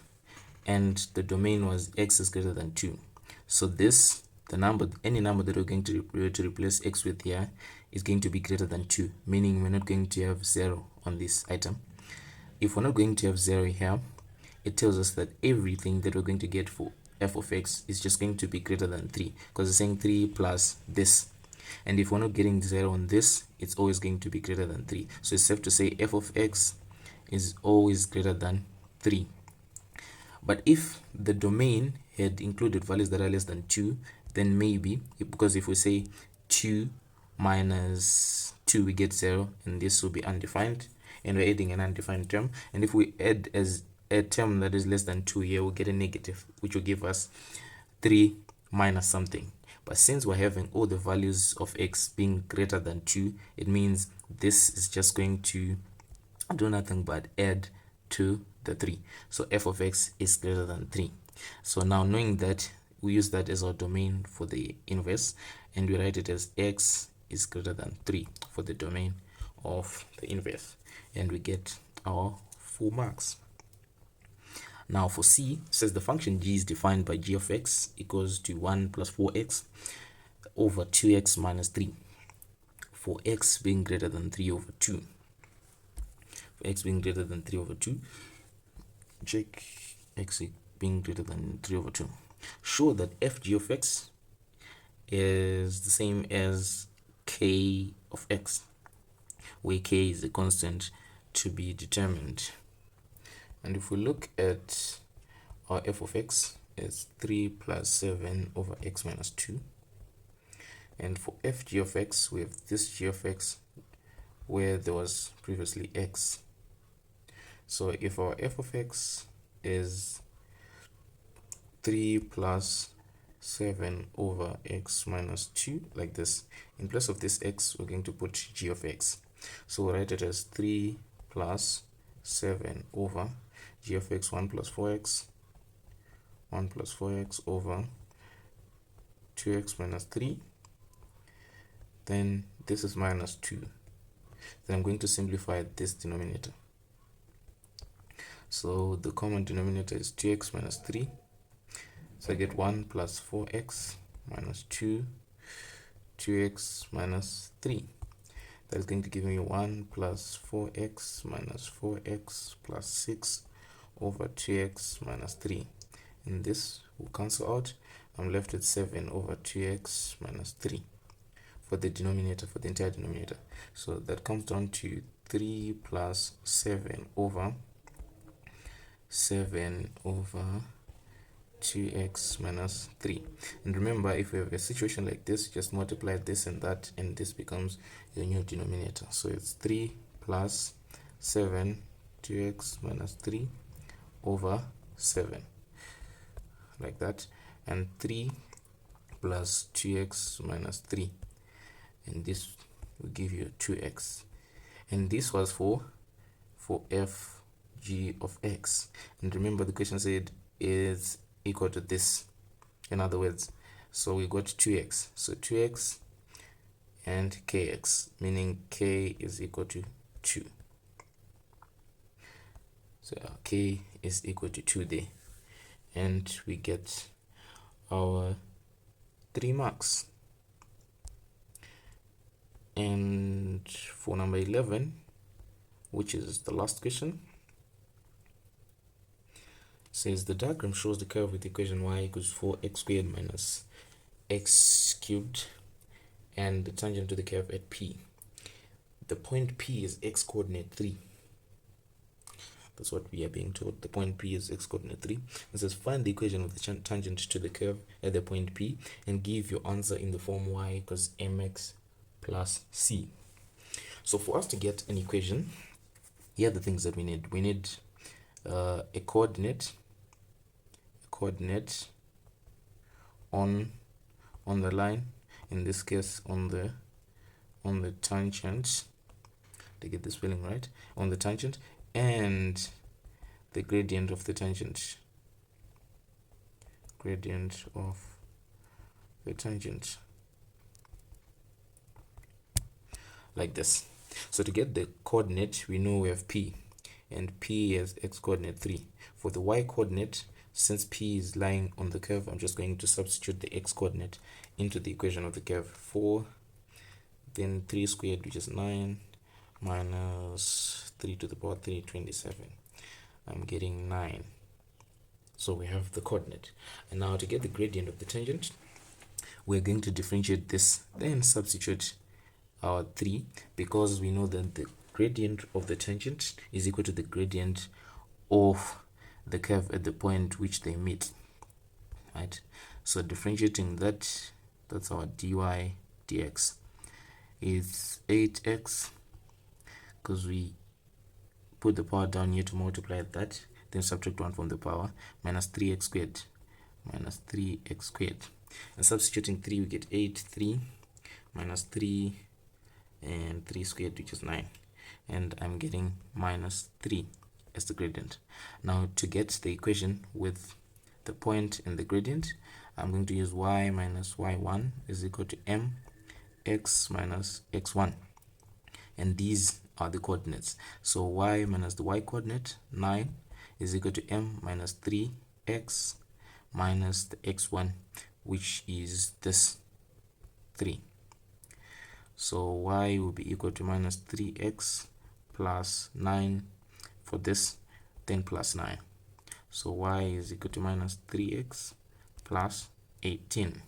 and the domain was x is greater than 2. So this, the number, any number that we're going to replace x with here is going to be greater than 2, meaning we're not going to have 0 on this item. If we're not going to have 0 here, it tells us that everything that we're going to get for f of x is just going to be greater than 3, because it's saying 3 plus this. And if we're not getting 0 on this, it's always going to be greater than 3. So it's safe to say f of x is always greater than 3. But if the domain had included values that are less than 2, then maybe, because if we say 2 minus 2, we get 0, and this will be undefined, and we're adding an undefined term. And if we add as a term that is less than 2 here, we'll get a negative, which will give us 3 minus something. But since we're having all the values of x being greater than 2, it means this is just going to do nothing but add to the 3. So f of x is greater than 3. So now, knowing that, we use that as our domain for the inverse, and we write it as x is greater than 3 for the domain of the inverse, and we get our 4 marks. Now for C, it says the function g is defined by g of x equals to 1 plus 4x over 2x minus 3 for x being greater than 3 over 2. For x being greater than 3 over 2, check x being greater than 3 over 2. Show that fg of x is the same as k of x, where k is a constant to be determined. And if we look at our f of x, it's 3 plus 7 over x minus 2. And for fg of x, we have this g of x where there was previously x. So if our f of x is 3 plus 7 over x minus 2, like this. In place of this x, we're going to put g of x. So we'll write it as 3 plus 7 over g of x 1 plus 4x over 2x minus 3. Then this is minus 2. Then I'm going to simplify this denominator. So the common denominator is 2x minus 3. So I get 1 plus 4x minus 2x minus 3. That's going to give me 1 plus 4x minus 4x plus 6 over 2x minus 3. And this will cancel out. I'm left with 7 over 2x minus 3 for the denominator, for the entire denominator. So that comes down to 3 plus 7 over 2x minus 3. And remember, if we have a situation like this, just multiply this and that, and this becomes your new denominator. So it's 3 plus 7 2x minus 3 over 7, like that, and 3 plus 2x minus 3, and this will give you 2x. And this was for f g of x. And remember, the question said is equal to this, in other words. So we got 2x, so 2x and kx, meaning k is equal to 2. So k is equal to 2 there, and we get our 3 marks. And for number 11, which is the last question, says the diagram shows the curve with the equation y equals 4x squared minus x cubed and the tangent to the curve at P. The point P is x coordinate 3. That's what we are being told. The point P is x coordinate 3. It says find the equation of the tangent to the curve at the point P and give your answer in the form y equals mx plus c. So for us to get an equation, here are the things that we need. We need a coordinate on the line, in this case on the tangent, to get the spelling right, on the tangent, and the gradient of the tangent, like this. So to get the coordinate, we know we have P, and P is x coordinate 3. For the y coordinate, since P is lying on the curve, I'm just going to substitute the x coordinate into the equation of the curve. 4, then 3 squared, which is 9, minus 3 to the power 3, 27. I'm getting 9. So we have the coordinate. And now to get the gradient of the tangent, we're going to differentiate this, then substitute our 3, because we know that the gradient of the tangent is equal to the gradient of the curve at the point which they meet, right? So differentiating that, that's our dy dx, is 8x, because we put the power down here to multiply that, then subtract 1 from the power, minus 3x squared, and substituting 3, we get 8, 3 minus 3 and 3 squared, which is 9, and I'm getting minus 3 as the gradient. Now to get the equation with the point and the gradient, I'm going to use y minus y1 is equal to mx minus x1, and these are the coordinates. So y minus the y coordinate 9 is equal to m minus 3x minus the x1, which is this 3. So y will be equal to minus 3x plus 9 for this, then plus 9. So y is equal to minus 3x plus 18.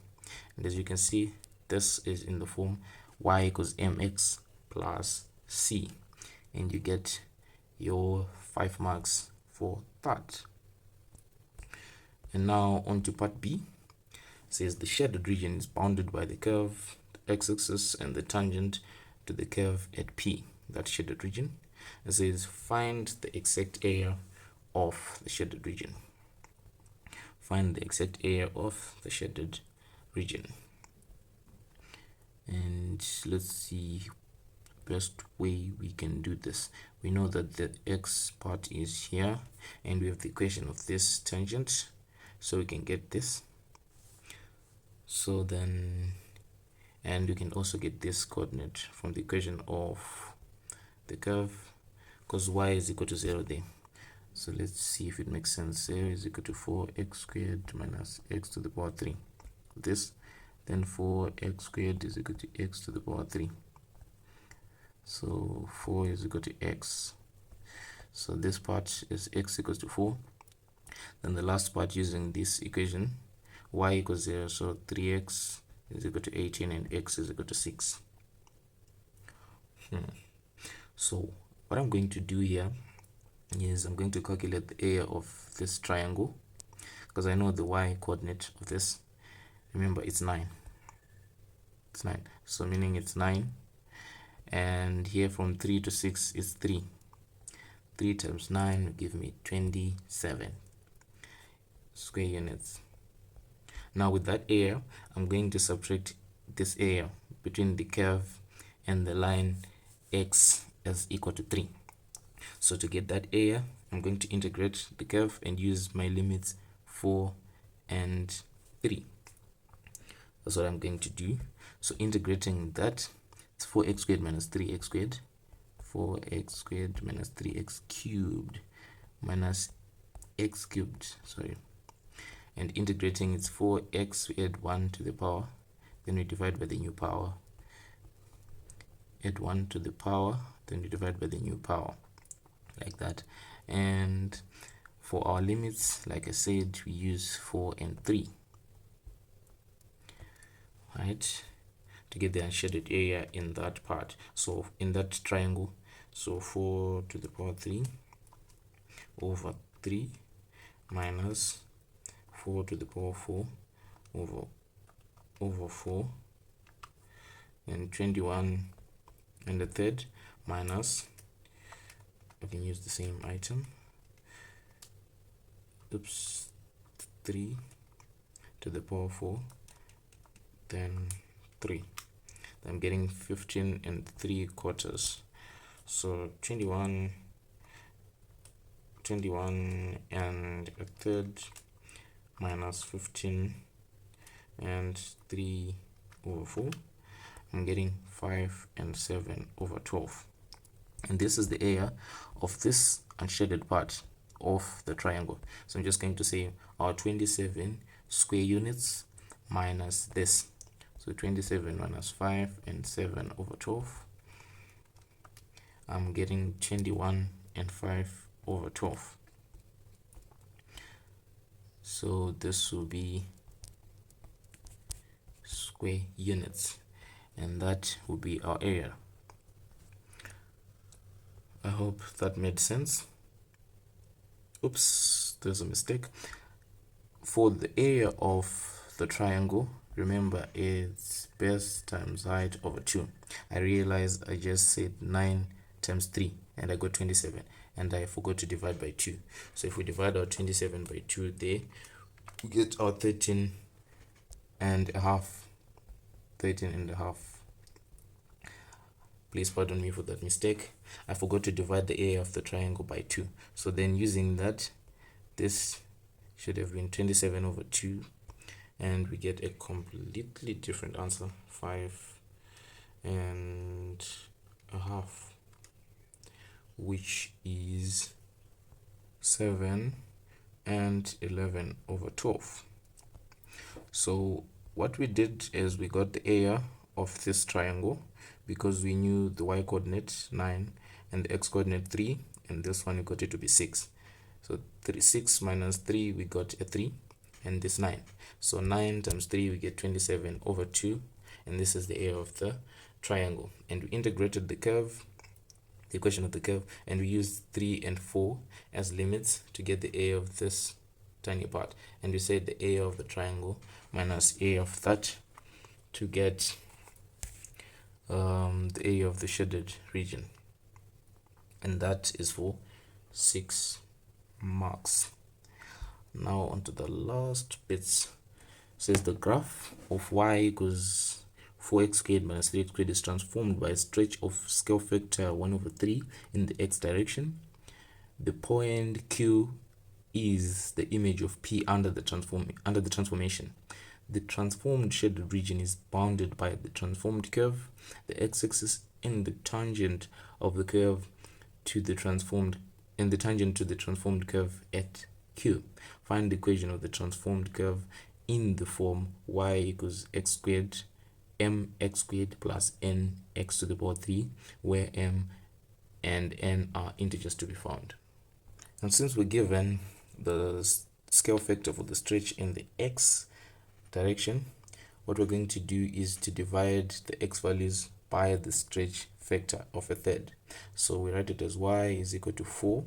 And as you can see, this is in the form y equals mx plus c, and you get your 5 marks for that. And now on to part B. It says the shaded region is bounded by the curve, the x-axis, and the tangent to the curve at P, that shaded region. It says find the exact area of the shaded region. Find the exact area of the shaded region. And let's see best way we can do this. We know that the x part is here, and we have the equation of this tangent, so we can get this. So then, and we can also get this coordinate from the equation of the curve, because y is equal to 0 there. So let's see if it makes sense. 0 is equal to 4x squared minus x to the power 3. This, then 4x squared is equal to x to the power 3. So 4 is equal to x. So this part is x equals to 4. Then the last part, using this equation, y equals 0. So 3x is equal to 18 and x is equal to 6. So what I'm going to do here is I'm going to calculate the area of this triangle, because I know the y coordinate of this. Remember, it's 9. It's 9. So meaning it's 9. And here from 3 to 6 is 3. 3 times 9 will give me 27 square units. Now with that area, I'm going to subtract this area between the curve and the line x is equal to 3. So to get that area, I'm going to integrate the curve and use my limits 4 and 3. That's what I'm going to do. So integrating that, it's 4x squared minus 3x squared. 4x squared minus 3x cubed minus x cubed, sorry. And integrating, it's 4x, we add 1 to the power, then we divide by the new power. Add 1 to the power, then we divide by the new power, like that. And for our limits, like I said, we use 4 and 3, right, to get the unshaded area in that part. So in that triangle, so 4 to the power 3 over 3 minus 4 to the power 4 over 4, and 21 and the third minus, I can use the same item, 3 to the power 4, then 3. I'm getting 15 and 3/4. So 21 and a third minus 15 and 3 over 4. I'm getting 5 and 7 over 12. And this is the area of this unshaded part of the triangle. So I'm just going to say our 27 square units minus this. So 27 minus 5 and 7 over 12. I'm getting 21 and 5 over 12. So this will be square units, and that will be our area. I hope that made sense. Oops, there's a mistake. For the area of the triangle, remember it's base times height over 2. I realized I just said 9 times 3 and I got 27, and I forgot to divide by 2. So if we divide our 27 by 2 there, we get our 13 and a half. Please pardon me for that mistake. I forgot to divide the area of the triangle by 2. So then using that, this should have been 27 over 2, and we get a completely different answer, 5 and a half, which is 7 and 11 over 12. So what we did is we got the area of this triangle because we knew the y coordinate 9 and the x coordinate 3, and this one we got it to be 6. So 6 minus 3, we got a 3, and this 9. So 9 times 3, we get 27 over 2, and this is the area of the triangle. And we integrated the curve, the equation of the curve, and we used 3 and 4 as limits to get the area of this tiny part. And we said the area of the triangle minus area of that to get the area of the shaded region, and that is for 6 marks. Now onto the last bits. Says the graph of y equals 4x squared minus 3x squared is transformed by a stretch of scale factor 1 over 3 in the x direction. The point Q is the image of P under the transformation. The transformed shaded region is bounded by the transformed curve, the x-axis, and the tangent of the curve to the transformed curve at Q. Find the equation of the transformed curve in the form y equals x squared mx squared plus n x to the power 3, where m and n are integers to be found. And since we're given the scale factor for the stretch in the x direction, what we're going to do is to divide the x values by the stretch factor of a third. So we write it as y is equal to 4.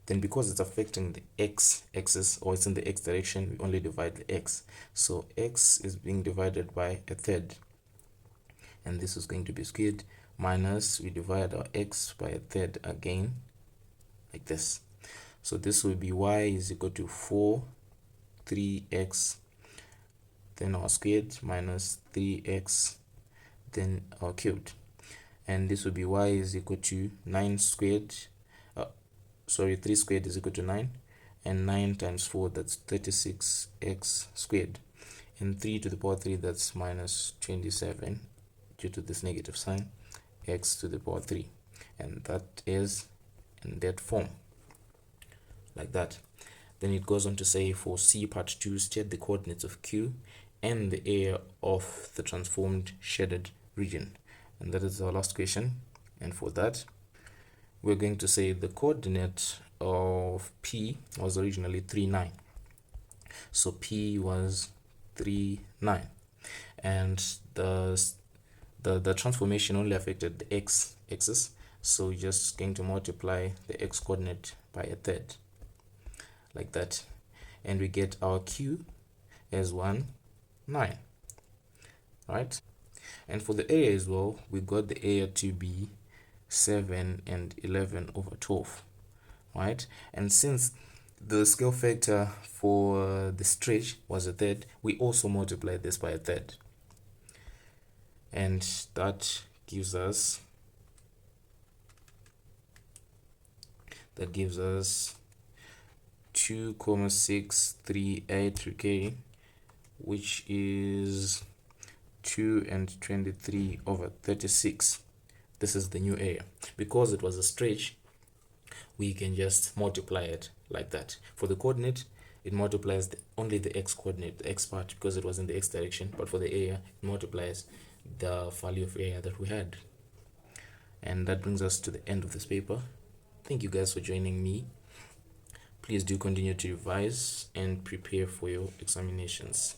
Then because it's affecting the x-axis, or it's in the x direction, we only divide the x. So x is being divided by a third, and this is going to be squared, minus we divide our x by a third again, like this. So this will be y is equal to 4 3x, then our squared, minus 3x, then our cubed. And this will be y is equal to 9 squared, 3 squared is equal to 9, and 9 times 4, that's 36x squared, and 3 to the power 3, that's minus 27 due to this negative sign, x to the power 3, and that is in that form, like that. Then it goes on to say, for C part 2, state the coordinates of Q and the area of the transformed shaded region. And that is our last question. And for that, we're going to say the coordinate of P was originally 3, 9. So P was 3, 9. And the transformation only affected the x-axis. So we're just going to multiply the x coordinate by a third, like that. And we get our Q as 1, 9. Right? And for the area as well, we got the area to be 7 and 11 over 12, right? And since the scale factor for the stretch was a third, we also multiply this by a third, and that gives us 2,638, okay, which is 2 and 23 over 36. This is the new area. Because it was a stretch, we can just multiply it like that. For the coordinate, it multiplies only the x coordinate, the x part, because it was in the x direction. But for the area, it multiplies the value of area that we had. And that brings us to the end of this paper. Thank you guys for joining me. Please do continue to revise and prepare for your examinations.